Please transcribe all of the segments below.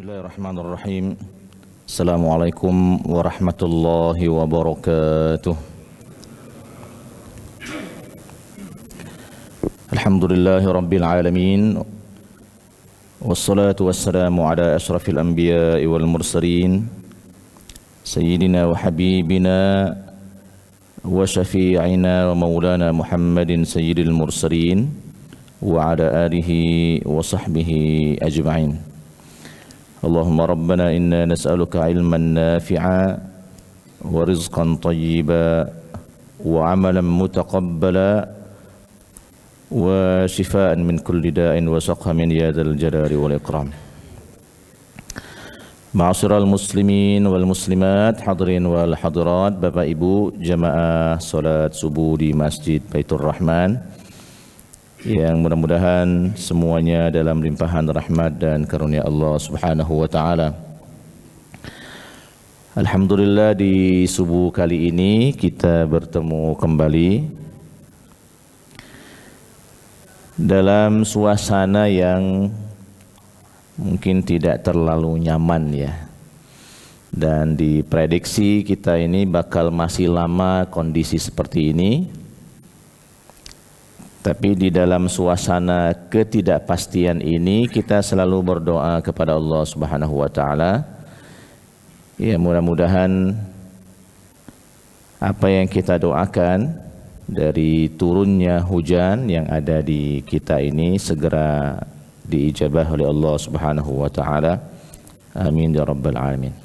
Bismillahirrahmanirrahim. Assalamualaikum warahmatullahi wabarakatuh. Alhamdulillahi rabbil alamin. Wassalatu wassalamu ala ashrafil anbiya'i wal mursalin sayyidina wa habibina wa syafi'ina wa maulana Muhammadin sayyidil mursalin wa ala alihi wa sahbihi ajma'in. Allahumma rabbana inna nas'aluka ilman nafi'a wa rizqan tayyiba wa amalan mutaqabbala wa shifaan min kulli da'in wa saqamin ya dzal jalali wal ikram. Ma'asyiral muslimin wal muslimat, hadirin wal hadirat, Bapak Ibu jamaah salat subuh di Masjid Baitur Rahman, yang mudah-mudahan semuanya dalam limpahan rahmat dan karunia Allah Subhanahu wa taala. Alhamdulillah, di subuh kali ini kita bertemu kembali dalam suasana yang mungkin tidak terlalu nyaman ya. Dan diprediksi kita ini bakal masih lama kondisi seperti ini. Tapi di dalam suasana ketidakpastian ini kita selalu berdoa kepada Allah Subhanahu wa taala. Ya, mudah-mudahan apa yang kita doakan dari turunnya hujan yang ada di kita ini segera diijabah oleh Allah Subhanahu wa taala. Amin ya rabbal alamin.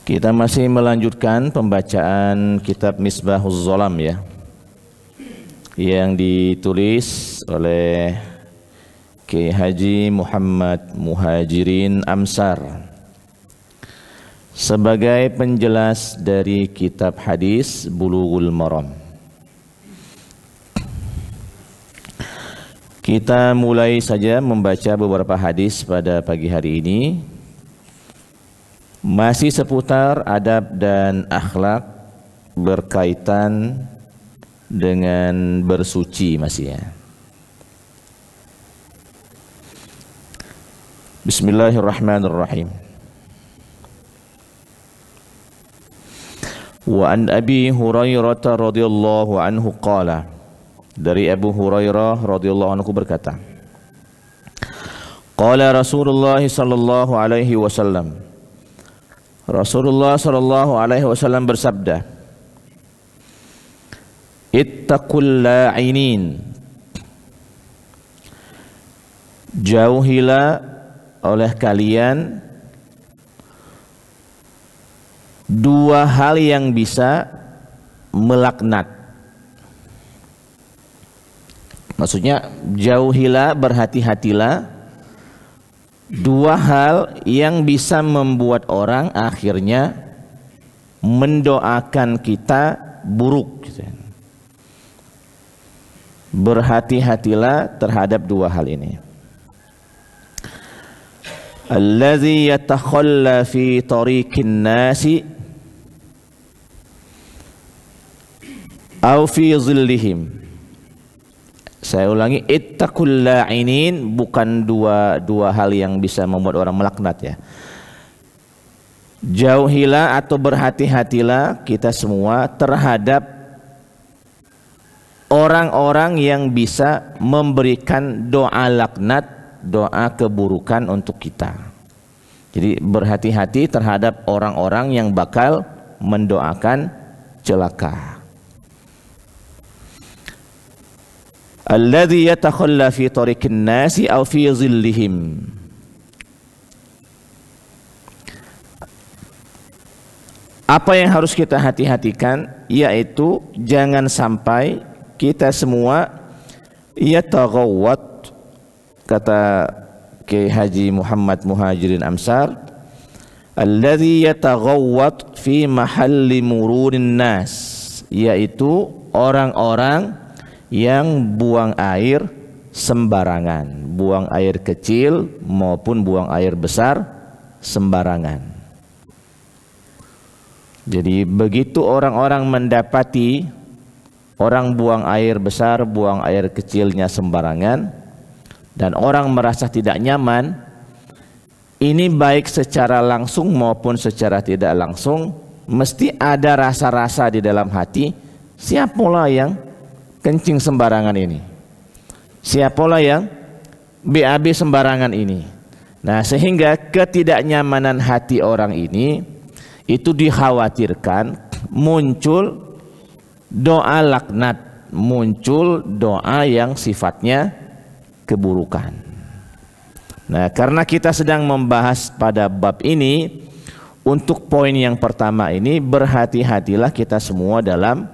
Kita masih melanjutkan pembacaan kitab Misbahuz Zolam ya, yang ditulis oleh Kiai Haji Muhammad Muhajirin Amsar sebagai penjelas dari kitab hadis Bulughul Maram. Kita mulai saja membaca beberapa hadis pada pagi hari ini. Masih seputar adab dan akhlak berkaitan dengan bersuci masih ya. Bismillahirrahmanirrahim. Wa an Abi Hurairah radhiyallahu anhu qala, dari Abu Hurairah radhiyallahu anhu berkata, qala Rasulullah sallallahu alaihi wasallam, Rasulullah sallallahu alaihi wasallam bersabda, ittaqul la'inin, jauhilah oleh kalian dua hal yang bisa melaknat. Maksudnya jauhilah, berhati-hatilah dua hal yang bisa membuat orang akhirnya mendoakan kita buruk. Berhati-hatilah terhadap dua hal ini. Allazi yatakhalla fi tariqin nasi aw fi zillihim. Saya ulangi, ittaqul la'inin, bukan dua hal yang bisa membuat orang melaknat ya. Jauhilah atau berhati-hatilah kita semua terhadap orang-orang yang bisa memberikan doa laknat, doa keburukan untuk kita. Jadi berhati-hati terhadap orang-orang yang bakal mendoakan celaka. Alladzi yatakhalla fi tariqin nasi aw fi zillihim. Apa yang harus kita hati-hatikan, yaitu jangan sampai kita semua yataghawwat, kata Kiai Haji Muhammad Muhajirin Amsar, alladzi yataghawwat fi mahalli mururin nas, yaitu orang-orang yang buang air sembarangan, buang air kecil maupun buang air besar sembarangan. Jadi begitu orang-orang mendapati orang buang air besar, buang air kecilnya sembarangan, dan orang merasa tidak nyaman, ini baik secara langsung maupun secara tidak langsung, mesti ada rasa-rasa di dalam hati, siapalah yang kencing sembarangan ini, siapalah yang BAB sembarangan ini. Nah, sehingga ketidaknyamanan hati orang ini itu dikhawatirkan muncul doa laknat, muncul doa yang sifatnya keburukan. Nah, karena kita sedang membahas pada bab ini, untuk poin yang pertama ini berhati-hatilah kita semua dalam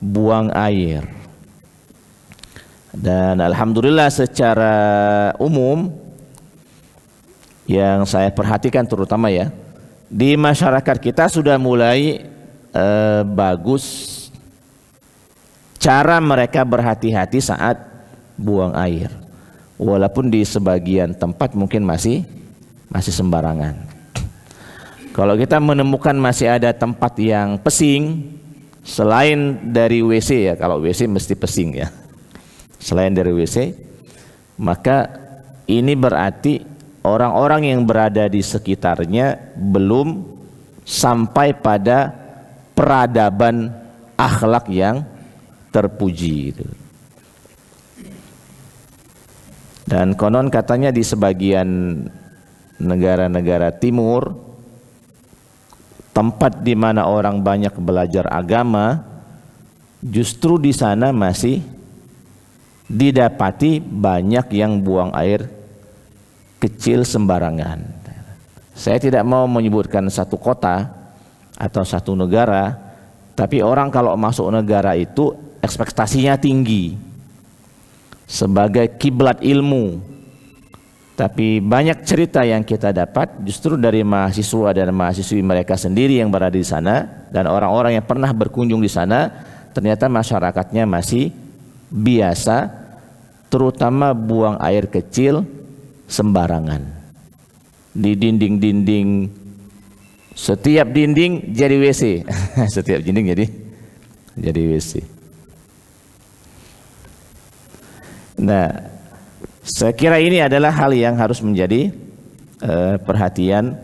buang air. Dan alhamdulillah secara umum yang saya perhatikan terutama ya, di masyarakat kita sudah mulai bagus cara mereka berhati-hati saat buang air. Walaupun di sebagian tempat mungkin masih sembarangan. Kalau kita menemukan masih ada tempat yang pesing selain dari WC ya, kalau WC mesti pesing ya. Selain dari WC, maka ini berarti orang-orang yang berada di sekitarnya belum sampai pada peradaban akhlak yang terpuji itu. Dan konon katanya di sebagian negara-negara timur, tempat di mana orang banyak belajar agama, justru di sana masih didapati banyak yang buang air kecil sembarangan. Saya tidak mau menyebutkan satu kota atau satu negara, tapi orang kalau masuk negara itu ekspektasinya tinggi sebagai kiblat ilmu. Tapi banyak cerita yang kita dapat justru dari mahasiswa dan mahasiswi mereka sendiri yang berada di sana, dan orang-orang yang pernah berkunjung di sana, ternyata masyarakatnya masih biasa, terutama buang air kecil sembarangan di dinding-dinding. Setiap dinding jadi WC. Setiap dinding jadi WC. Nah, saya kira ini adalah hal yang harus menjadi perhatian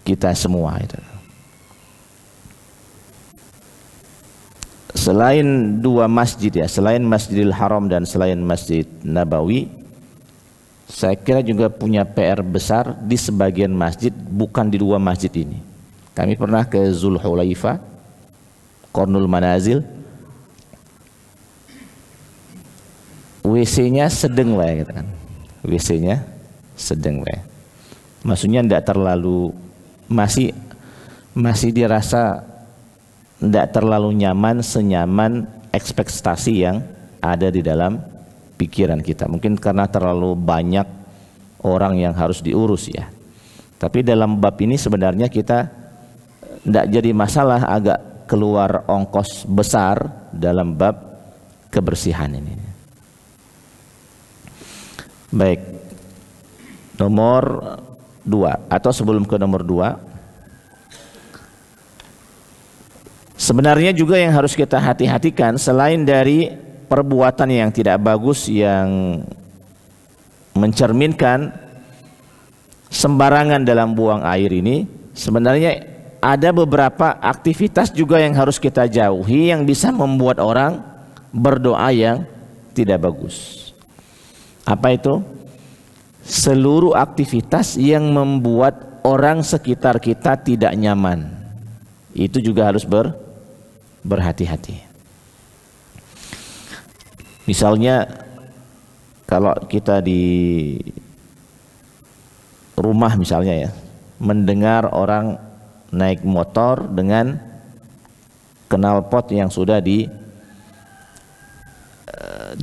kita semua itu. Selain dua masjid ya, selain Masjidil Haram dan selain Masjid Nabawi, saya kira juga punya PR besar di sebagian masjid, bukan di dua masjid ini. Kami pernah ke Zulhulaifah, Qarnul Manazil, WC-nya sedeng lah gitu kan. WC-nya sedeng lah. Maksudnya tidak terlalu, masih dirasa tidak terlalu nyaman, senyaman ekspektasi yang ada di dalam pikiran kita. Mungkin karena terlalu banyak orang yang harus diurus ya. Tapi dalam bab ini sebenarnya kita tidak jadi masalah agak keluar ongkos besar dalam bab kebersihan ini. Baik, nomor 2 atau sebelum ke nomor 2, sebenarnya juga yang harus kita hati-hatikan selain dari perbuatan yang tidak bagus yang mencerminkan sembarangan dalam buang air ini, sebenarnya ada beberapa aktivitas juga yang harus kita jauhi yang bisa membuat orang berdoa yang tidak bagus. Apa itu? Seluruh aktivitas yang membuat orang sekitar kita tidak nyaman, itu juga harus berhati-hati. Misalnya kalau kita di rumah misalnya ya, mendengar orang naik motor dengan knalpot yang sudah di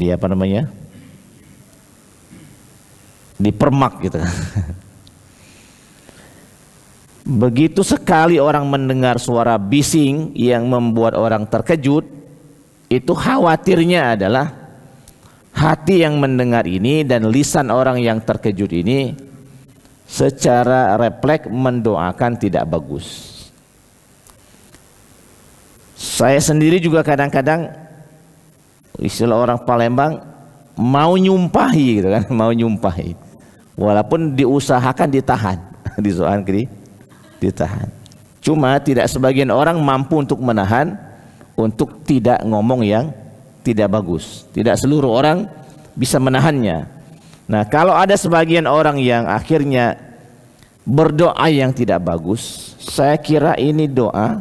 apa namanya, dipermak gitu. Begitu sekali orang mendengar suara bising yang membuat orang terkejut, itu khawatirnya adalah hati yang mendengar ini dan lisan orang yang terkejut ini secara refleks mendoakan tidak bagus. Saya sendiri juga kadang-kadang, istilah orang Palembang, mau nyumpahi gitu kan, mau nyumpahi. Walaupun diusahakan ditahan, ditahan. Cuma tidak sebagian orang mampu untuk menahan, untuk tidak ngomong yang tidak bagus. Tidak seluruh orang bisa menahannya. Nah, kalau ada sebagian orang yang akhirnya berdoa yang tidak bagus, saya kira ini doa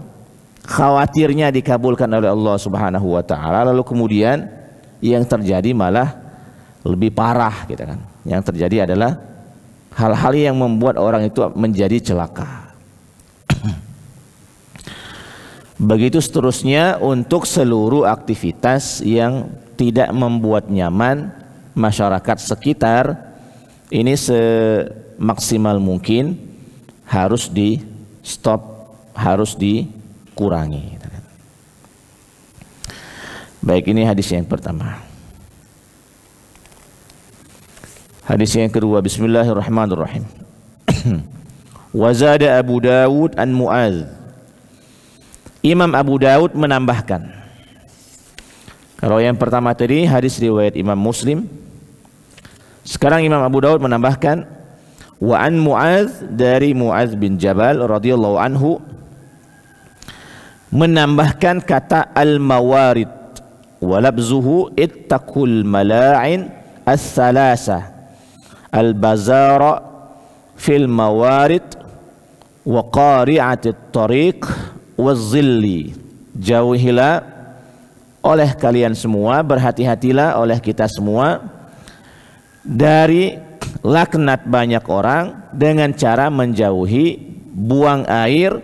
khawatirnya dikabulkan oleh Allah Subhanahu wa taala, lalu kemudian yang terjadi malah lebih parah gitu kan. Yang terjadi adalah hal-hal yang membuat orang itu menjadi celaka. Begitu seterusnya untuk seluruh aktivitas yang tidak membuat nyaman masyarakat sekitar, ini semaksimal mungkin harus di stop, harus dikurangi. Baik, ini hadis yang pertama. Hadis yang kedua, bismillahirrahmanirrahim. Wa zada Abu Dawud an Mu'adz. Imam Abu Dawud menambahkan. Kalau yang pertama tadi hadis riwayat Imam Muslim, sekarang Imam Abu Dawud menambahkan wa an Mu'adz, dari Mu'adz bin Jabal radhiyallahu anhu, menambahkan kata al-mawarid wa labzuhu ittaqul mala'in as-salasa al-bazara fil mawarid wa qari'atit tariq waz-zilli. Jauhilah oleh kalian semua, berhati-hatilah oleh kita semua dari laknat banyak orang dengan cara menjauhi buang air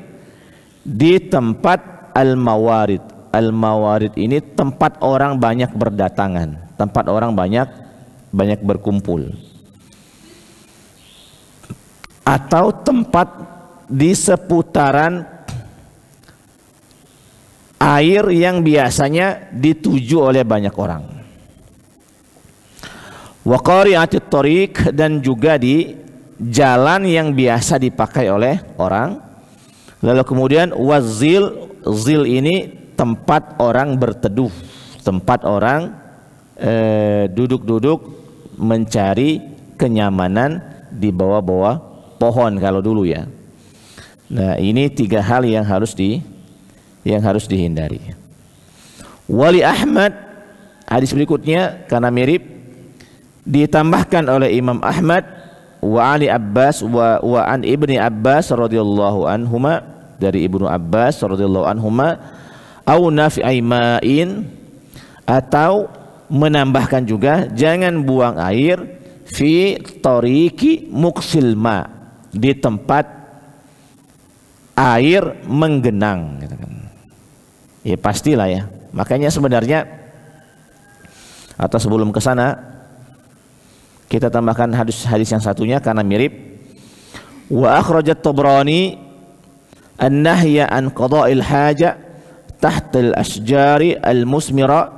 di tempat al-mawarid. Al-mawarid ini tempat orang banyak berdatangan, tempat orang banyak berkumpul, atau tempat di seputaran air yang biasanya dituju oleh banyak orang. Wa qari'atit tariq, dan juga di jalan yang biasa dipakai oleh orang. Lalu kemudian wazil, zil ini tempat orang berteduh, tempat orang duduk-duduk mencari kenyamanan di bawah-bawah pohon kalau dulu ya. Nah, ini tiga hal yang harus dihindari. Wali Ahmad, hadis berikutnya karena mirip, ditambahkan oleh Imam Ahmad wa Ali Abbas wa an Ibni Abbas radhiyallahu anhuma, dari Ibnu Abbas radhiyallahu anhuma, au nafi'i ma'in, atau menambahkan juga jangan buang air fi tariqi muqsil ma, di tempat air menggenang gitu kan. Ya pastilah ya. Makanya sebenarnya, atau sebelum ke sana kita tambahkan hadis yang satunya karena mirip. Wa akhrajat Tabrani an-nahya an qada'il haja tahta al-ashjari al-musmira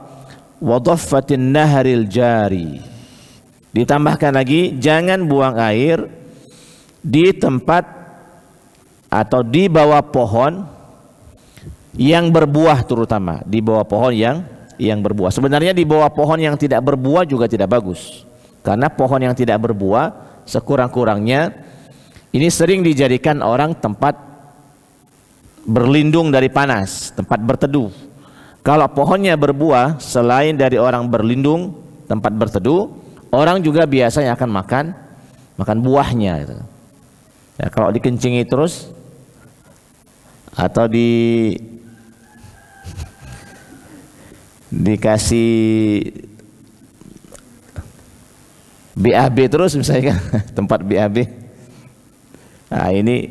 wa dhaffatin nahril jari. Ditambahkan lagi jangan buang air di tempat atau di bawah pohon yang berbuah, terutama di bawah pohon yang berbuah. Sebenarnya di bawah pohon yang tidak berbuah juga tidak bagus, karena pohon yang tidak berbuah sekurang-kurangnya ini sering dijadikan orang tempat berlindung dari panas, tempat berteduh. Kalau pohonnya berbuah, selain dari orang berlindung, tempat berteduh, orang juga biasanya akan makan buahnya gitu. Ya, kalau dikencingi terus atau dikasih BAB terus misalnya tempat BAB, nah ini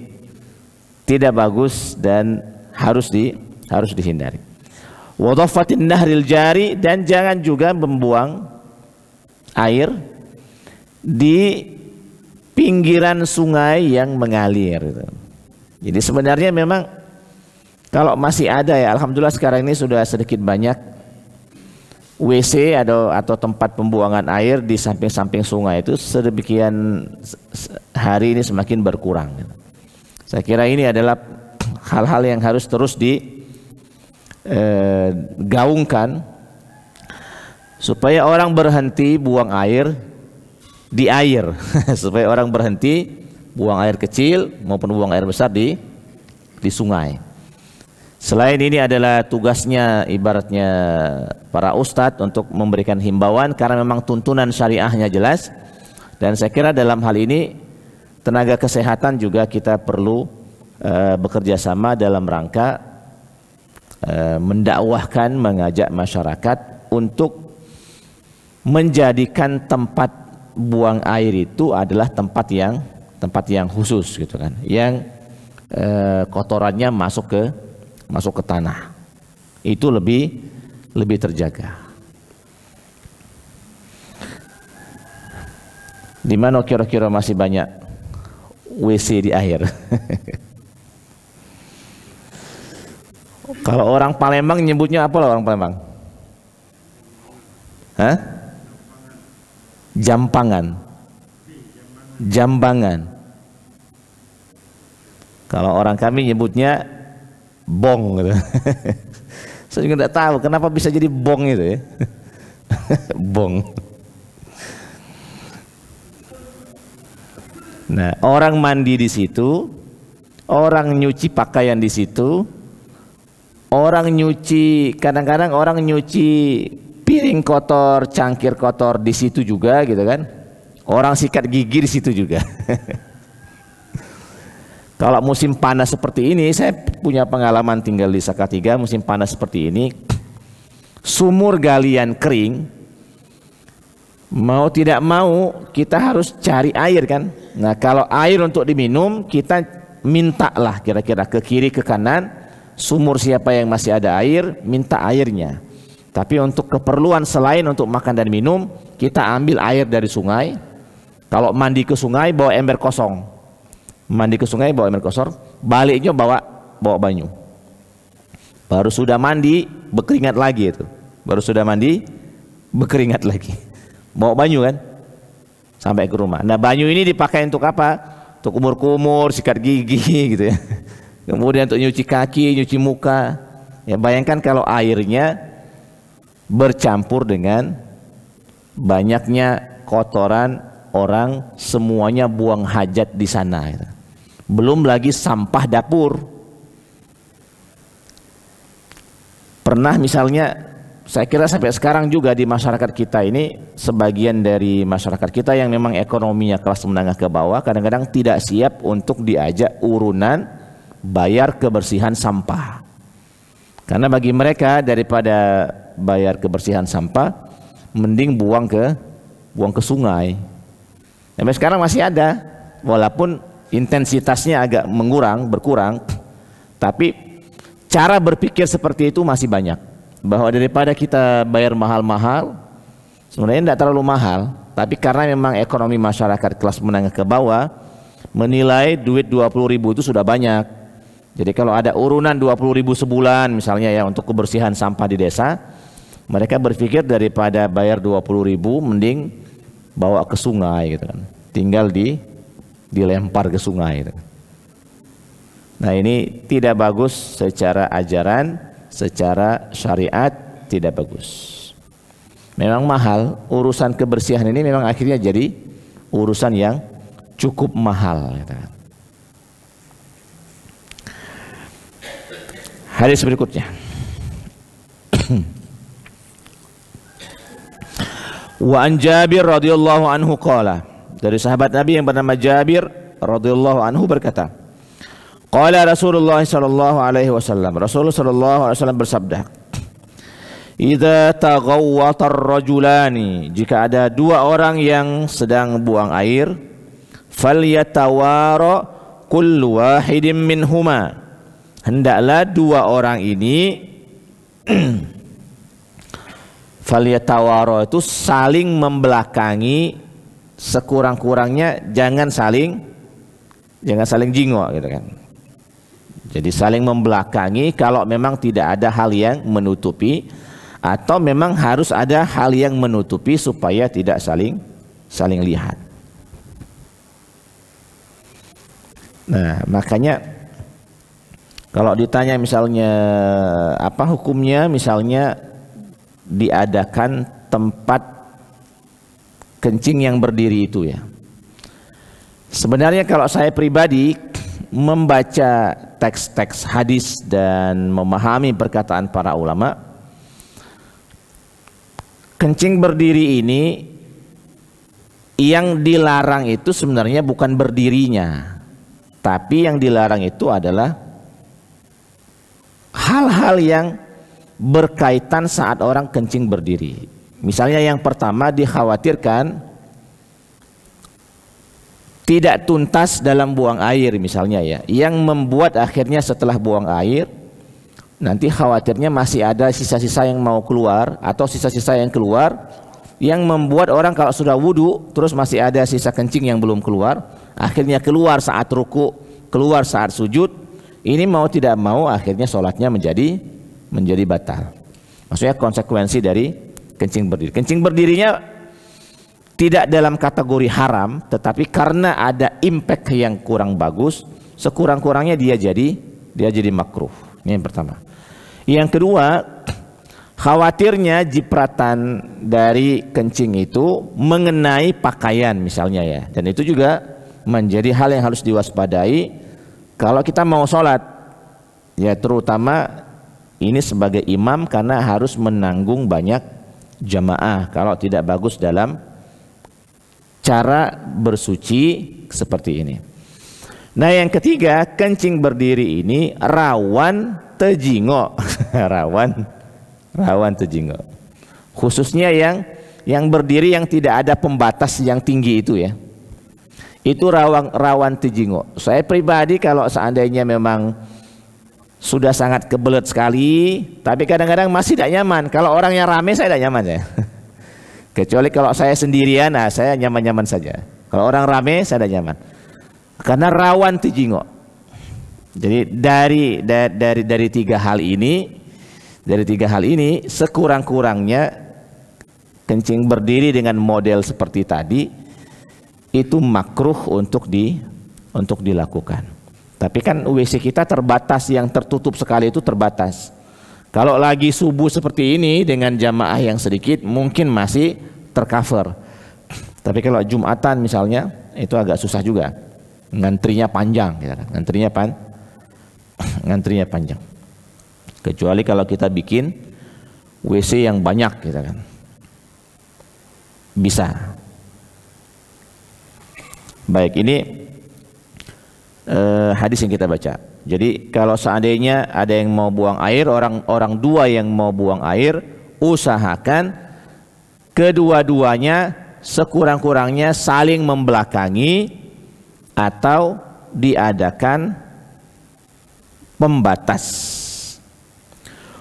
tidak bagus dan harus dihindari. Wa dhaffatin nahril jari, dan jangan juga membuang air di pinggiran sungai yang mengalir gitu. Jadi sebenarnya memang kalau masih ada ya, alhamdulillah sekarang ini sudah sedikit banyak WC atau tempat pembuangan air di samping-samping sungai itu sedemikian hari ini semakin berkurang. Saya kira ini adalah hal-hal yang harus terus digaungkan supaya orang berhenti buang air di air. Supaya orang berhenti buang air kecil maupun buang air besar di sungai. Selain ini adalah tugasnya ibaratnya para ustadz untuk memberikan himbauan karena memang tuntunan syariahnya jelas. Dan saya kira dalam hal ini tenaga kesehatan juga kita perlu bekerja sama dalam rangka mendakwahkan, mengajak masyarakat untuk menjadikan tempat buang air itu adalah tempat yang khusus gitu kan, yang kotorannya masuk ke tanah, itu lebih terjaga. Di mana kira-kira masih banyak WC di air? Kalau orang Palembang nyebutnya apa lah orang Palembang? Hah? Jampangan, jambangan. Kalau orang kami nyebutnya bong gitu. Saya juga tidak tahu kenapa bisa jadi bong itu ya. Bong. Nah, orang mandi di situ, orang nyuci pakaian di situ, orang nyuci, kadang-kadang orang nyuci piring kotor, cangkir kotor di situ juga gitu kan. Orang sikat gigi di situ juga. Kalau musim panas seperti ini, saya punya pengalaman tinggal di Salatiga, musim panas seperti ini, sumur galian kering, mau tidak mau kita harus cari air kan. Nah, kalau air untuk diminum, kita mintalah kira-kira ke kiri ke kanan, sumur siapa yang masih ada air, minta airnya. Tapi untuk keperluan selain untuk makan dan minum, kita ambil air dari sungai. Kalau mandi ke sungai bawa ember kosong. Mandi ke sungai bawa ember kosong, baliknya bawa banyu. Baru sudah mandi berkeringat lagi itu. Baru sudah mandi berkeringat lagi. Bawa banyu kan sampai ke rumah. Nah, banyu ini dipakai untuk apa? Untuk kumur-kumur, sikat gigi gitu ya. Kemudian untuk nyuci kaki, nyuci muka. Ya, bayangkan kalau airnya bercampur dengan banyaknya kotoran orang, semuanya buang hajat di sana gitu. Belum lagi sampah dapur. Pernah misalnya, saya kira sampai sekarang juga di masyarakat kita ini, sebagian dari masyarakat kita yang memang ekonominya kelas menengah ke bawah, kadang-kadang tidak siap untuk diajak urunan bayar kebersihan sampah. Karena bagi mereka daripada bayar kebersihan sampah, mending buang ke sungai. Sampai sekarang masih ada, walaupun intensitasnya agak berkurang, tapi cara berpikir seperti itu masih banyak. Bahwa daripada kita bayar mahal-mahal, sebenarnya tidak terlalu mahal, tapi karena memang ekonomi masyarakat kelas menengah ke bawah menilai duit 20.000 itu sudah banyak. Jadi kalau ada urunan 20.000 sebulan misalnya ya untuk kebersihan sampah di desa, mereka berpikir daripada bayar 20.000 mending bawa ke sungai gitu kan. Tinggal dilempar ke sungai gitu. Nah, ini tidak bagus secara ajaran, secara syariat tidak bagus. Memang mahal, urusan kebersihan ini memang akhirnya jadi urusan yang cukup mahal gitu. Hadis berikutnya. Wa an Jabir radhiyallahu anhu qala, dari sahabat Nabi yang bernama Jabir radhiyallahu anhu berkata, qala Rasulullah sallallahu alaihi wasallam, Rasulullah sallallahu alaihi wasallam bersabda, idza taghawwata ar-rajulani, jika ada dua orang yang sedang buang air, falyatawara kullu wahidin minhuma, hendaklah dua orang ini falyatawara itu saling membelakangi, sekurang-kurangnya jangan saling jingok gitu kan. Jadi saling membelakangi kalau memang tidak ada hal yang menutupi, atau memang harus ada hal yang menutupi supaya tidak saling lihat. Nah, makanya kalau ditanya misalnya apa hukumnya, misalnya diadakan tempat kencing yang berdiri itu ya. Sebenarnya kalau saya pribadi membaca teks-teks hadis dan memahami perkataan para ulama, kencing berdiri ini yang dilarang itu sebenarnya bukan berdirinya, tapi yang dilarang itu adalah hal-hal yang berkaitan saat orang kencing berdiri. Misalnya yang pertama dikhawatirkan tidak tuntas dalam buang air misalnya ya, yang membuat akhirnya setelah buang air nanti khawatirnya masih ada sisa-sisa yang mau keluar atau sisa-sisa yang keluar, yang membuat orang kalau sudah wudu terus masih ada sisa kencing yang belum keluar, akhirnya keluar saat ruku, keluar saat sujud. Ini mau tidak mau akhirnya sholatnya menjadi batal. Maksudnya konsekuensi dari kencing berdiri. Kencing berdirinya tidak dalam kategori haram, tetapi karena ada impact yang kurang bagus, sekurang-kurangnya dia jadi makruh. Ini yang pertama. Yang kedua, khawatirnya jipratan dari kencing itu mengenai pakaian misalnya ya, dan itu juga menjadi hal yang harus diwaspadai kalau kita mau sholat ya, terutama ini sebagai imam karena harus menanggung banyak jamaah kalau tidak bagus dalam cara bersuci seperti ini. Nah yang ketiga, kencing berdiri ini rawan tejingo. rawan tejingo, khususnya yang berdiri yang tidak ada pembatas yang tinggi itu ya, itu rawan tejingo. Saya pribadi kalau seandainya memang sudah sangat kebelet sekali, tapi kadang-kadang masih tidak nyaman. Kalau orangnya rame saya tidak nyaman ya. Kecuali kalau saya sendirian, nah saya nyaman-nyaman saja. Kalau orang rame saya tidak nyaman. Karena rawan tejingo. Jadi dari tiga hal ini, sekurang-kurangnya kencing berdiri dengan model seperti tadi itu makruh untuk dilakukan. Tapi kan WC kita terbatas, yang tertutup sekali itu terbatas. Kalau lagi subuh seperti ini dengan jamaah yang sedikit mungkin masih tercover. Tapi kalau Jumatan misalnya itu agak susah juga. Ngantrinya panjang, gitu kan. Ngantrinya panjang. Kecuali kalau kita bikin WC yang banyak, gitu kan. Bisa. Baik, ini hadis yang kita baca. Jadi kalau seandainya ada yang mau buang air, orang dua yang mau buang air, usahakan kedua-duanya sekurang-kurangnya saling membelakangi atau diadakan pembatas.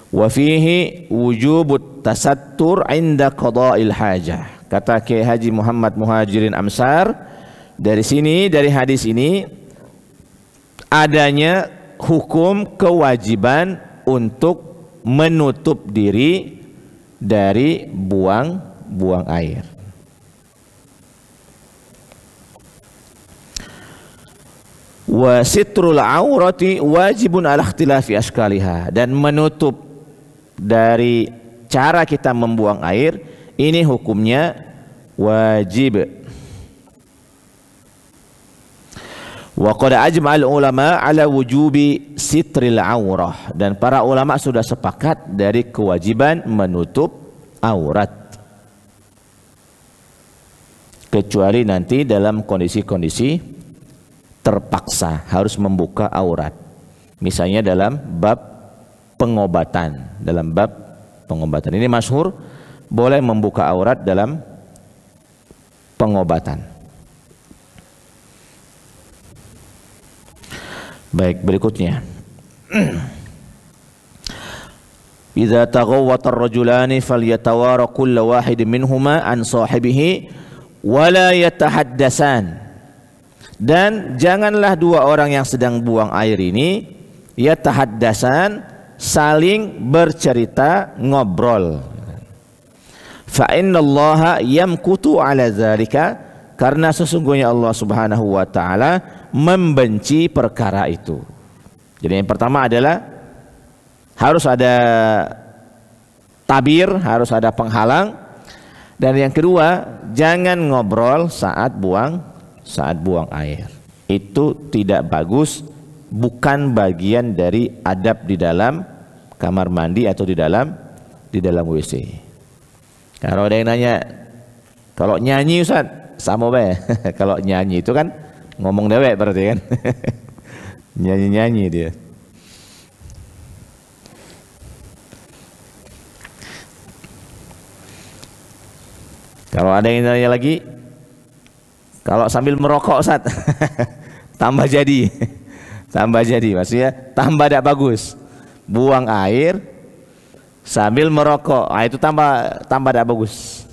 Wa fihi wujubut tasattur 'inda qada'il hajah. Kata Kiai Haji Muhammad Muhajirin Amsar, dari hadis ini adanya hukum kewajiban untuk menutup diri dari buang air. Wa sitrul aurati wajibun ala ikhtilafi ashkaliha, dan menutup dari cara kita membuang air ini hukumnya wajib. Wa qad ajma'al ulama ala wujubi sitril aurah, dan para ulama sudah sepakat dari kewajiban menutup aurat, kecuali nanti dalam kondisi-kondisi terpaksa harus membuka aurat, misalnya dalam bab pengobatan. Ini masyhur boleh membuka aurat dalam pengobatan. Baik, berikutnya. Idza taghawwata ar-rajulani falyatawara kullu wahidin minhuma an sahibihi wa la yatahaddatsan. Dan janganlah dua orang yang sedang buang air ini yatahaddatsan, saling bercerita, ngobrol. Fa innallaha yamkutu ala dzalika, karena sesungguhnya Allah Subhanahu wa taala membenci perkara itu. Jadi yang pertama adalah harus ada tabir, harus ada penghalang. Dan yang kedua, jangan ngobrol saat buang air. Itu tidak bagus, bukan bagian dari adab di dalam kamar mandi atau di dalam WC. Kalau ada yang nanya, kalau nyanyi Ustaz, sama be. Kalau nyanyi itu kan ngomong dewek berarti kan. Nyanyi-nyanyi dia. Kalau ada yang nanya lagi, kalau sambil merokok Ustaz, tambah jadi. Tambah jadi, maksudnya tambah tidak bagus. Buang air sambil merokok, itu tambah tidak bagus.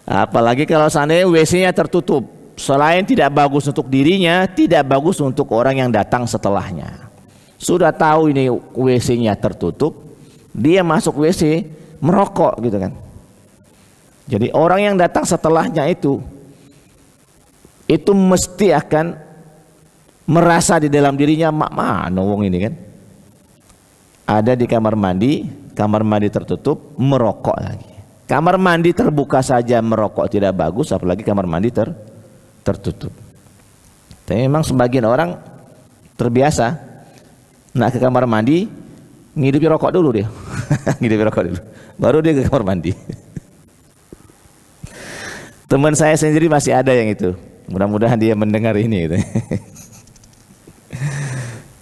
Apalagi kalau seandainya WC-nya tertutup, selain tidak bagus untuk dirinya, tidak bagus untuk orang yang datang setelahnya. Sudah tahu ini WC-nya tertutup, dia masuk WC merokok gitu kan. Jadi orang yang datang setelahnya itu mesti akan merasa di dalam dirinya, mana wong ini kan ada di kamar mandi tertutup merokok lagi. Kamar mandi terbuka saja merokok tidak bagus, apalagi kamar mandi tertutup. Tapi memang sebagian orang terbiasa nak ke kamar mandi ngidupi rokok dulu dia. Ngidupi rokok dulu, baru dia ke kamar mandi. Teman saya sendiri masih ada yang itu. Mudah-mudahan dia mendengar ini gitu.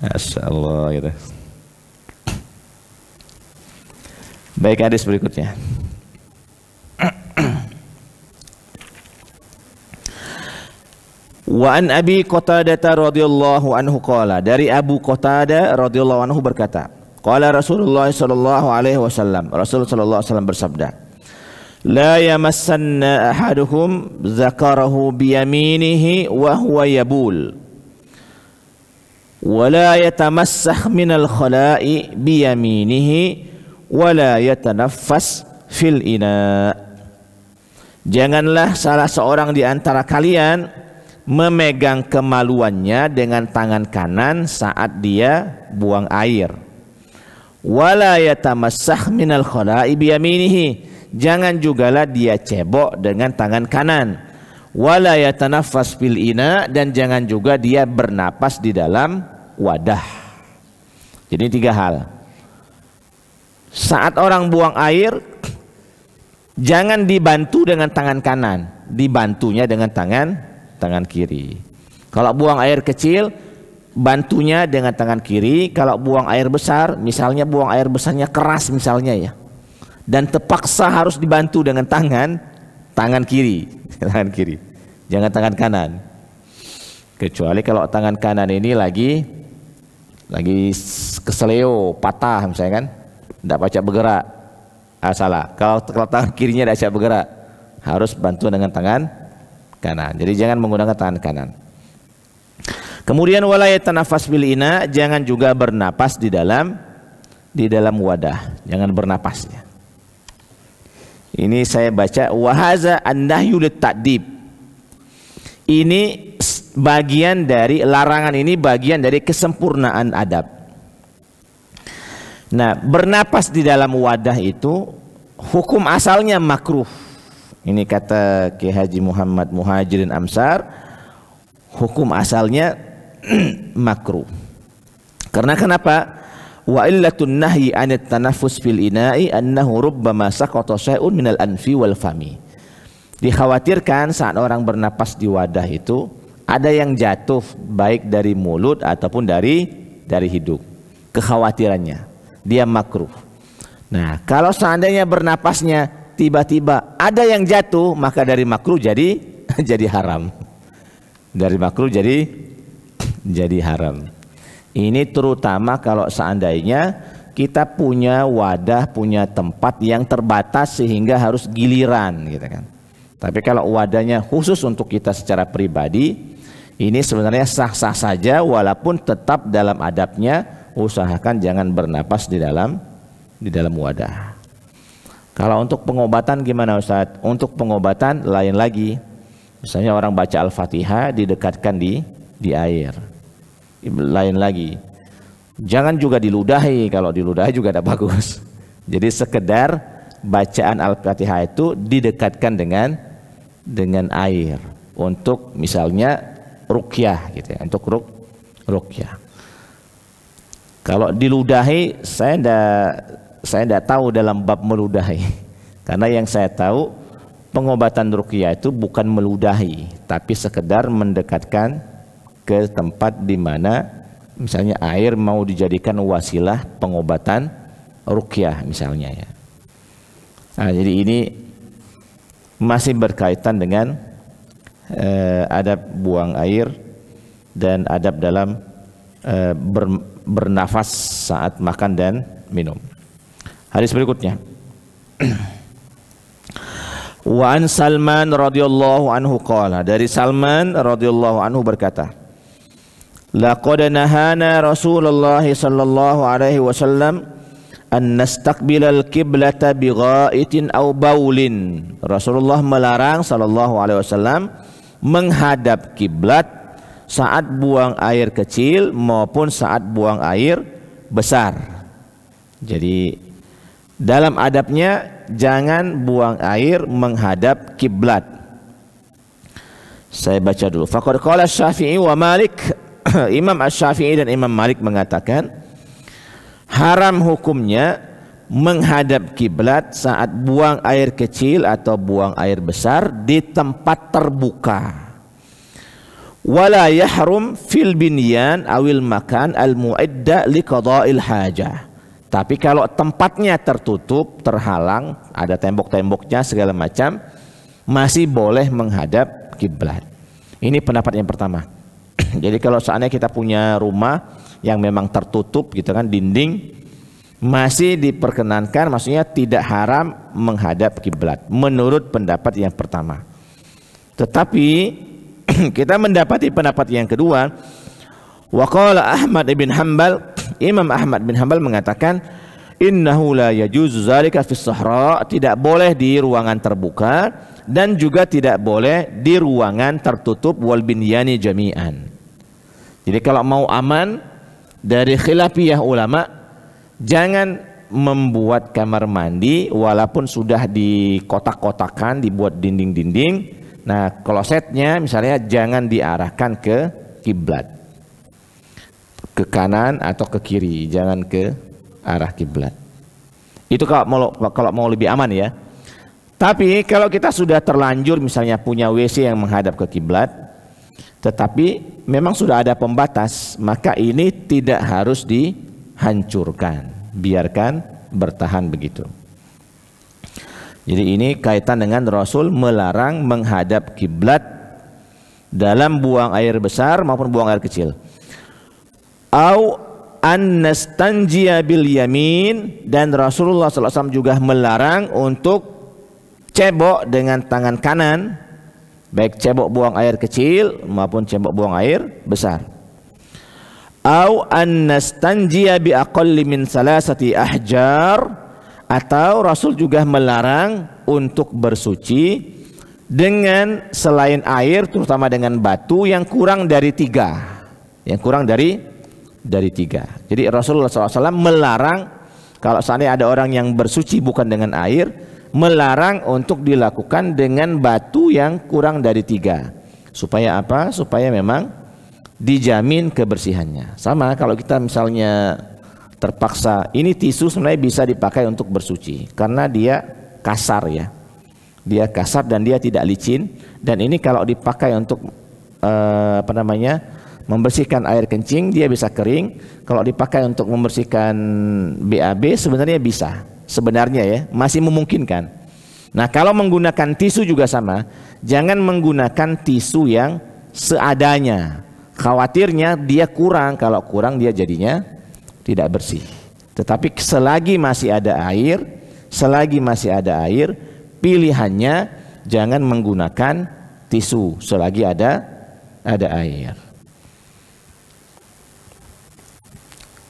Masya Allah gitu. Baik, hadis berikutnya. Wa an Abi Qatadah radhiyallahu anhu qala, dari Abu Qatadah radhiyallahu anhu berkata, qala Rasulullah sallallahu alaihi wasallam, Rasul sallallahu alaihi wasallam bersabda, la yamassanna ahaduhum zakarahu biyaminihi wa huwa yabul wa la yatamassah minal khala'i biyaminihi wa la yatanaffas fil ina. Janganlah salah seorang di antara kalian memegang kemaluannya dengan tangan kanan saat dia buang air. Wa la yatamassah minal khala'i biyaminihi, jangan jugalah dia cebok dengan tangan kanan. Wala yatanaffas fil ina, dan jangan juga dia bernapas di dalam wadah. Jadi 3 hal. Saat orang buang air, jangan dibantu dengan tangan kanan, dibantunya dengan tangan kiri. Kalau buang air kecil, bantunya dengan tangan kiri. Kalau buang air besar, misalnya buang air besarnya keras misalnya ya, dan terpaksa harus dibantu dengan tangan kiri, jangan tangan kanan. Kecuali kalau tangan kanan ini lagi keseleo, patah misalnya kan, tidak pacak bergerak, salah. Kalau tangan kirinya tidak pacak bergerak, harus bantu dengan tangan kanan. Jadi jangan menggunakan tangan kanan. Kemudian wala yatanafas bil ina, jangan juga bernapas di dalam wadah, jangan bernapas ya. Ini saya baca wahaza an-nahyu lit-ta'dib. Ini bagian dari larangan, ini bagian dari kesempurnaan adab. Nah, bernapas di dalam wadah itu hukum asalnya makruh. Ini kata Ki Haji Muhammad Muhajirin Amsar, hukum asalnya makruh. Karena kenapa? Wa illatun nahyi 'anit tanaffus fil ina'i annahu rubbama saqata syai'un minal anfi wal fami. Dikhawatirkan saat orang bernapas di wadah itu ada yang jatuh baik dari mulut ataupun dari hidung. Kekhawatirannya, dia makruh. Nah, kalau seandainya bernapasnya tiba-tiba ada yang jatuh, maka dari makruh jadi haram. Dari makruh jadi haram. Ini terutama kalau seandainya kita punya wadah, punya tempat yang terbatas sehingga harus giliran gitu kan. Tapi kalau wadahnya khusus untuk kita secara pribadi, ini sebenarnya sah-sah saja, walaupun tetap dalam adabnya usahakan jangan bernapas di dalam wadah. Kalau untuk pengobatan gimana Ustaz? Untuk pengobatan lain lagi. Misalnya orang baca Al-Fatihah didekatkan di air. Lain lagi. Jangan juga diludahi, kalau diludahi juga tidak bagus. Jadi sekedar bacaan Al-Fatihah itu didekatkan dengan air untuk misalnya ruqyah gitu ya, untuk ruqyah. Kalau diludahi saya enggak tahu dalam bab meludahi. Karena yang saya tahu pengobatan ruqyah itu bukan meludahi, tapi sekedar mendekatkan ke tempat di mana misalnya air mau dijadikan wasilah pengobatan ruqyah misalnya ya. Nah, jadi ini masih berkaitan dengan adab buang air dan adab dalam bernafas saat makan dan minum. Hadis berikutnya. Wa an Salman radhiyallahu anhu qala, dari Salman radhiyallahu anhu berkata, laqad nahana Rasulullah sallallahu alaihi wasallam an nastaqbilal qiblata bi ghaitin aw baulin. Rasulullah melarang sallallahu alaihi wasallam menghadap kiblat saat buang air kecil maupun saat buang air besar. Jadi dalam adabnya jangan buang air menghadap kiblat. Saya baca dulu. Faqad qala Syafi'i wa Malik. Imam Asy-Syafi'i dan Imam Malik mengatakan haram hukumnya menghadap kiblat saat buang air kecil atau buang air besar di tempat terbuka. Wala yahrum fil binyan awil makan al mu'idda li qada'il hajah. Tapi kalau tempatnya tertutup, terhalang, ada tembok-temboknya segala macam, masih boleh menghadap kiblat. Ini pendapat yang pertama. Jadi kalau seandainya kita punya rumah yang memang tertutup gitu kan, dinding, masih diperkenankan, maksudnya tidak haram menghadap kiblat menurut pendapat yang pertama. Tetapi kita mendapati pendapat yang kedua. Wa qala Ahmad bin Hanbal, Imam Ahmad bin Hanbal mengatakan innahu la yajuzu zalika fis sahra, tidak boleh di ruangan terbuka dan juga tidak boleh di ruangan tertutup wal binyani jami'an. Jadi kalau mau aman dari khilafiyah ulama, jangan membuat kamar mandi walaupun sudah dikotak-kotakan, dibuat dinding-dinding. Nah, klosetnya misalnya jangan diarahkan ke kiblat, ke kanan atau ke kiri, jangan ke arah kiblat. Itu kalau mau lebih aman ya. Tapi kalau kita sudah terlanjur misalnya punya WC yang menghadap ke kiblat, tetapi memang sudah ada pembatas, maka ini tidak harus dihancurkan, biarkan bertahan begitu. Jadi ini kaitan dengan Rasul melarang menghadap kiblat dalam buang air besar maupun buang air kecil. Au an nastanjiya bil yamin, dan Rasulullah SAW juga melarang untuk cebok dengan tangan kanan, baik cebok buang air kecil maupun cebok buang air besar. Au an nastanjiya bi aqalli min salasati ahjar, atau Rasul juga melarang untuk bersuci dengan selain air, terutama dengan batu yang kurang dari 3, yang kurang dari 3. Jadi Rasulullah SAW melarang kalau seandainya ada orang yang bersuci bukan dengan air, melarang untuk dilakukan dengan batu yang kurang dari 3. Supaya apa? Supaya memang dijamin kebersihannya. Sama kalau kita misalnya terpaksa, ini tisu sebenarnya bisa dipakai untuk bersuci karena dia kasar ya, dia kasar dan dia tidak licin, dan ini kalau dipakai untuk membersihkan air kencing dia bisa kering. Kalau dipakai untuk membersihkan BAB sebenarnya bisa, sebenarnya ya masih memungkinkan. Nah kalau menggunakan tisu juga sama, jangan menggunakan tisu yang seadanya, khawatirnya dia kurang, kalau kurang dia jadinya tidak bersih. Tetapi selagi masih ada air, pilihannya jangan menggunakan tisu selagi ada air.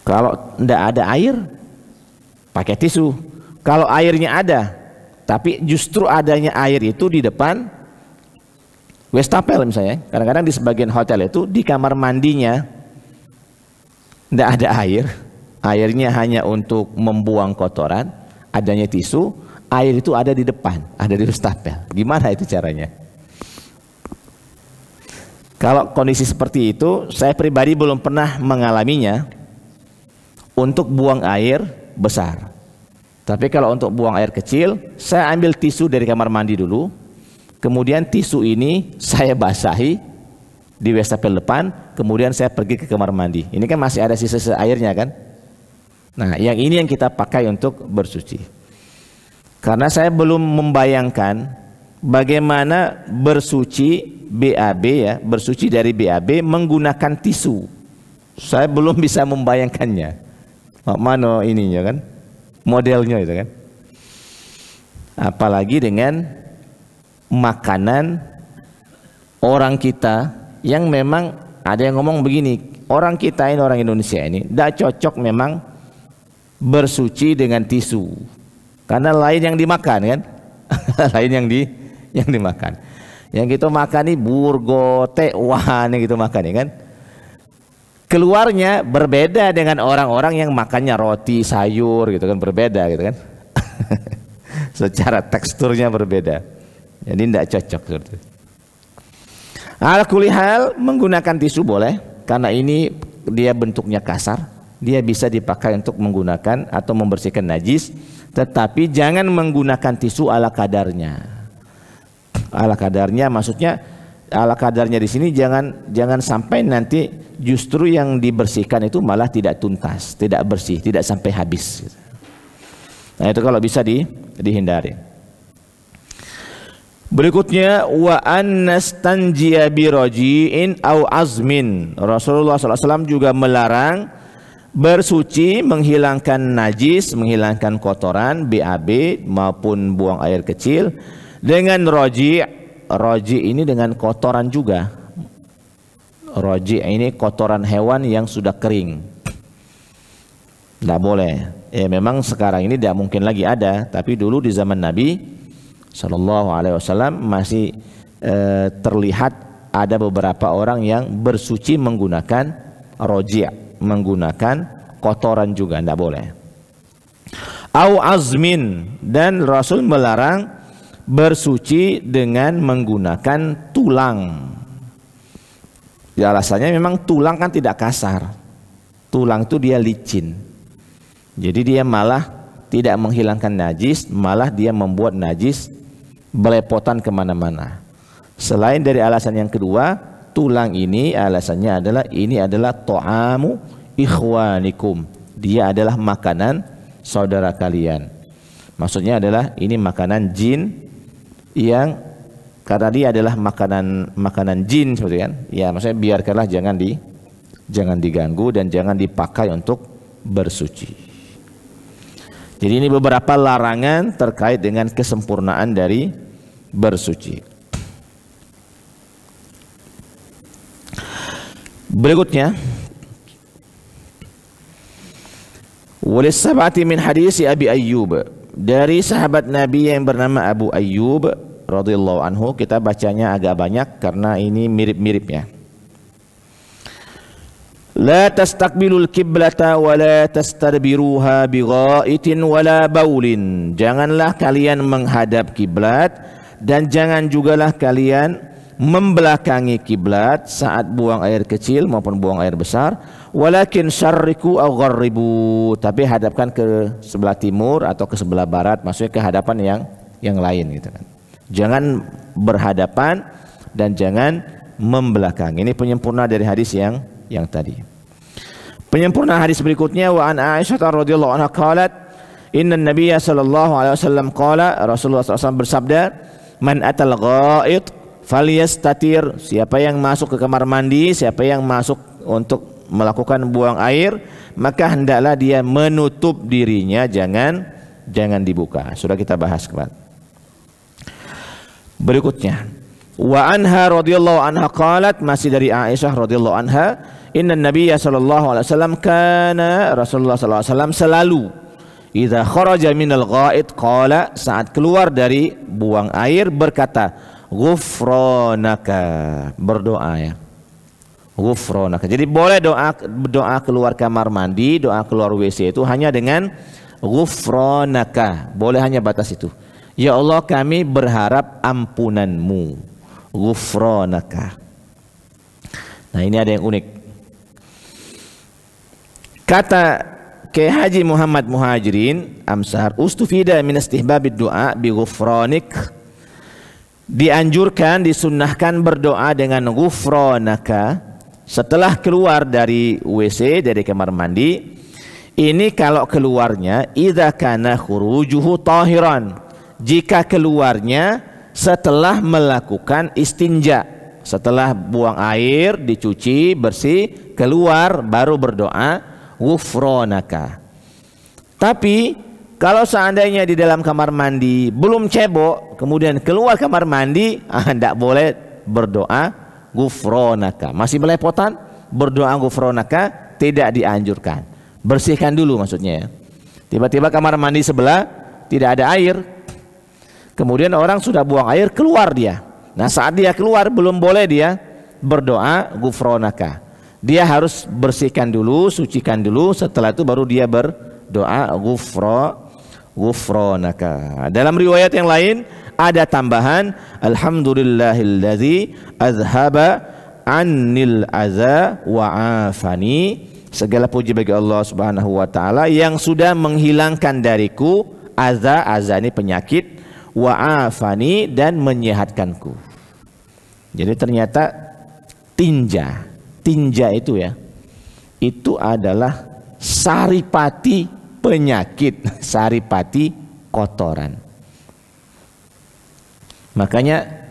Kalau tidak ada air, pakai tisu. Kalau airnya ada, tapi justru adanya air itu di depan wastafel misalnya. Kadang-kadang di sebagian hotel itu di kamar mandinya tidak ada air, airnya hanya untuk membuang kotoran, adanya tisu, air itu ada di depan, ada di wastafel. Gimana itu caranya? Kalau kondisi seperti itu, saya pribadi belum pernah mengalaminya untuk buang air besar. Tapi kalau untuk buang air kecil, saya ambil tisu dari kamar mandi dulu. Kemudian tisu ini saya basahi di wastafel depan, kemudian saya pergi ke kamar mandi. Ini kan masih ada sisa-sisa airnya kan? Nah, yang ini yang kita pakai untuk bersuci. Karena saya belum membayangkan bagaimana bersuci BAB ya, bersuci dari BAB menggunakan tisu. Saya belum bisa membayangkannya. Mana ininya kan? Modelnya itu kan. Apalagi dengan makanan orang kita yang memang ada yang ngomong begini, orang kita ini, orang Indonesia ini tidak cocok memang bersuci dengan tisu. Karena lain yang dimakan kan. Lain yang dimakan. Yang kita makan nih burgo, tekwan yang gitu makan ya kan. Keluarnya berbeda dengan orang-orang yang makannya roti, sayur gitu kan, berbeda gitu kan. Secara teksturnya berbeda. Jadi tidak cocok seperti itu. Ala kulli hal menggunakan tisu boleh karena ini dia bentuknya kasar, dia bisa dipakai untuk menggunakan atau membersihkan najis, tetapi jangan menggunakan tisu ala kadarnya. Ala kadarnya maksudnya ala kadarnya di sini jangan sampai nanti justru yang dibersihkan itu malah tidak tuntas, tidak bersih, tidak sampai habis. Nah itu kalau bisa dihindari. Berikutnya wa annastanjiya biraji'in au azmin. Rasulullah SAW juga melarang bersuci menghilangkan najis, menghilangkan kotoran BAB maupun buang air kecil dengan roji. Roji ini dengan kotoran juga. Roji ini kotoran hewan yang sudah kering. Tidak boleh. Ya memang sekarang ini tidak mungkin lagi ada, tapi dulu di zaman Nabi Sallallahu Alaihi Wasallam masih terlihat ada beberapa orang yang bersuci menggunakan roji, menggunakan kotoran juga, tidak boleh. Au azmin, dan Rasul melarang bersuci dengan menggunakan tulang. Ya alasannya memang tulang kan tidak kasar, tulang itu dia licin, jadi dia malah tidak menghilangkan najis, malah dia membuat najis belepotan kemana-mana. Selain dari alasan yang kedua, tulang ini alasannya adalah ini adalah to'amu ikhwanikum, dia adalah makanan saudara kalian. Maksudnya adalah ini makanan jin yang karena dia adalah makanan jin seperti kan. Ya maksudnya biarkanlah jangan diganggu dan jangan dipakai untuk bersuci. Jadi ini beberapa larangan terkait dengan kesempurnaan dari bersuci. Berikutnya, walis sab'ati min hadis Abi Ayyub, dari sahabat Nabi yang bernama Abu Ayyub radhiyallahu anhu. Kita bacanya agak banyak karena ini mirip-mirip ya. La tastaqbilul kiblata wa la tastadbiruha bighaitin wala baulin. Janganlah kalian menghadap kiblat dan jangan jugalah kalian membelakangi kiblat saat buang air kecil maupun buang air besar. Walakin syarriku aw gharribu, tapi hadapkan ke sebelah timur atau ke sebelah barat, maksudnya ke hadapan yang lain gitu kan. Jangan berhadapan dan jangan membelakangi. Ini penyempurna dari hadis yang tadi. Penyempurna hadis berikutnya, wa an Aisyah radhiyallahu anha qalat inna nabiyya sallallahu alaihi wasallam qala, Rasulullah SAW bersabda, man atal ghaid falyastatir, siapa yang masuk ke kamar mandi, siapa yang masuk untuk melakukan buang air, maka hendaklah dia menutup dirinya, jangan dibuka. Sudah kita bahas kemarin. Berikutnya, wa anha radhiyallahu anha qalat, masih dari Aisyah radhiyallahu anha, inna nabiyya sallallahu alaihi wasallam kana, Rasulullah sallallahu alaihi wasallam selalu idza kharaja minal ghaid qala, saat keluar dari buang air berkata ghufranaka, berdoa ya, ghufranaka. Jadi boleh doa keluar kamar mandi, doa keluar WC itu hanya dengan ghufranaka. Boleh hanya batas itu. Ya Allah, kami berharap ampunanmu. Ghufranaka. Nah, ini ada yang unik. Kata Kiai Haji Muhammad Muhajirin Amsar, ustufida min istihbabid du'a bi ghufranik. Dianjurkan, disunnahkan berdoa dengan ghufranaka setelah keluar dari WC, dari kamar mandi. Ini kalau keluarnya idza kana khurujuhu tahiran, jika keluarnya setelah melakukan istinja, setelah buang air, dicuci bersih, keluar baru berdoa ghufranaka. Tapi kalau seandainya di dalam kamar mandi belum cebok, kemudian keluar kamar mandi, tidak boleh berdoa ghufranaka. Masih belepotan, berdoa ghufranaka tidak dianjurkan. Bersihkan dulu maksudnya ya. Tiba-tiba kamar mandi sebelah tidak ada air, kemudian orang sudah buang air, keluar dia. Nah, saat dia keluar belum boleh dia berdoa ghufranaka. Dia harus bersihkan dulu, sucikan dulu, setelah itu baru dia berdoa ghufranaka. Dalam riwayat yang lain ada tambahan alhamdulillahilladzi azhaba annil adza wa afani. Segala puji bagi Allah Subhanahu wa taala yang sudah menghilangkan dariku adza, adza ini penyakit, wa afani dan menyehatkanku. Jadi ternyata tinja itu ya, itu adalah saripati penyakit, saripati kotoran. Makanya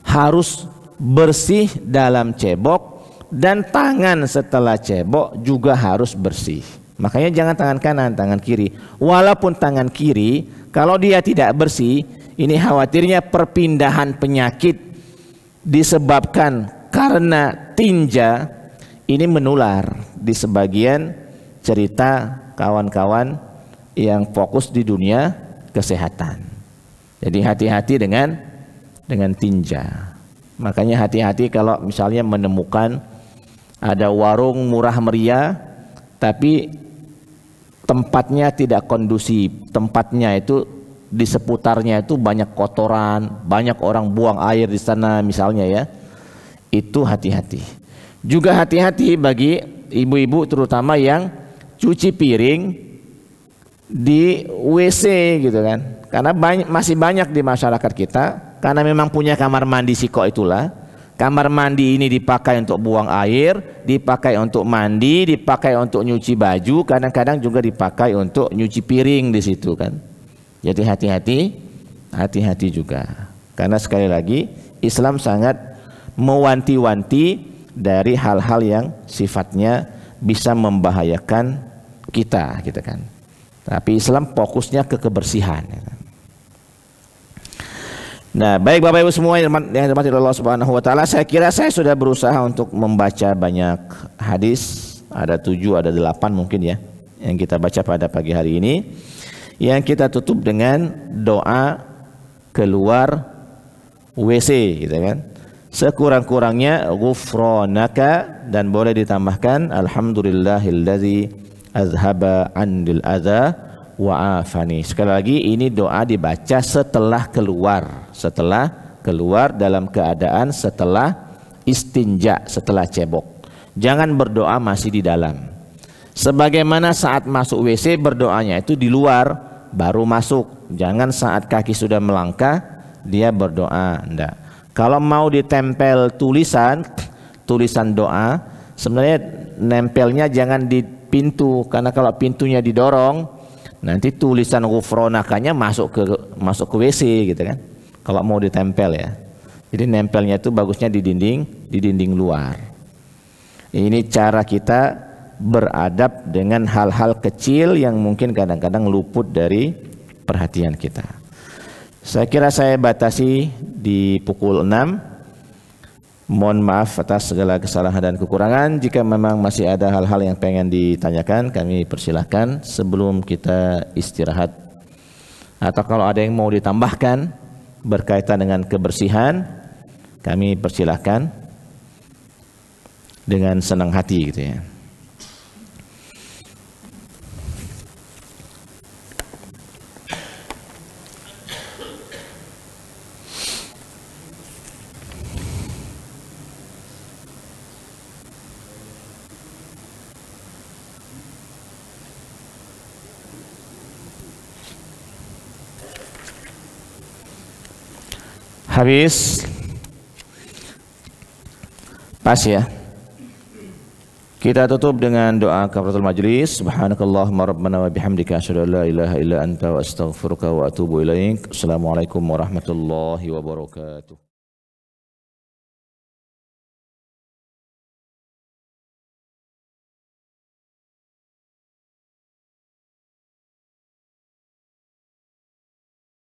harus bersih dalam cebok, dan tangan setelah cebok juga harus bersih. Makanya jangan tangan kanan, tangan kiri. Walaupun tangan kiri, kalau dia tidak bersih, ini khawatirnya perpindahan penyakit disebabkan karena tinja ini menular. Di sebagian cerita kawan-kawan yang fokus di dunia kesehatan. Jadi hati-hati dengan tinja. Makanya hati-hati kalau misalnya menemukan ada warung murah meriah tapi tempatnya tidak kondusif, tempatnya itu di seputarnya itu banyak kotoran, banyak orang buang air di sana misalnya ya. Itu hati-hati. Juga hati-hati bagi ibu-ibu terutama yang cuci piring di WC gitu kan. Karena masih banyak di masyarakat kita, karena memang punya kamar mandi siko itulah. Kamar mandi ini dipakai untuk buang air, dipakai untuk mandi, dipakai untuk nyuci baju, kadang-kadang juga dipakai untuk nyuci piring di situ kan. Jadi hati-hati juga. Karena sekali lagi Islam sangat mewanti-wanti dari hal-hal yang sifatnya bisa membahayakan kita gitu kan. Tapi Islam fokusnya ke kebersihan. Nah, baik Bapak Ibu semua yang dirahmati Allah Subhanahu wa taala, saya kira saya sudah berusaha untuk membaca banyak hadis, ada 7, ada 8 mungkin ya yang kita baca pada pagi hari ini. Yang kita tutup dengan doa keluar WC gitu kan. Sekurang-kurangnya ghufranaka, dan boleh ditambahkan alhamdulillahilladzi azhaba anil adza wa afani. Sekali lagi ini doa dibaca setelah keluar dalam keadaan setelah istinja, setelah cebok. Jangan berdoa masih di dalam. Sebagaimana saat masuk WC berdoanya itu di luar baru masuk. Jangan saat kaki sudah melangkah dia berdoa, enggak. Kalau mau ditempel tulisan doa, sebenarnya nempelnya jangan di pintu, karena kalau pintunya didorong nanti tulisan ghufranakanya masuk ke WC gitu kan. Kalau mau ditempel ya. Jadi nempelnya itu bagusnya di dinding luar. Ini cara kita beradab dengan hal-hal kecil yang mungkin kadang-kadang luput dari perhatian kita. Saya kira saya batasi di pukul 6. Mohon maaf atas segala kesalahan dan kekurangan. Jika memang masih ada hal-hal yang pengen ditanyakan, kami persilahkan sebelum kita istirahat. Atau kalau ada yang mau ditambahkan berkaitan dengan kebersihan, kami persilahkan dengan senang hati gitu ya. Habis. Pas ya. Kita tutup dengan doa kafaratul majlis. Subhanakallahumma rabbana wa bihamdika asyhadu an la ilaha illa anta wa astaghfiruka wa atubu ilaik. Assalamualaikum warahmatullahi wabarakatuh.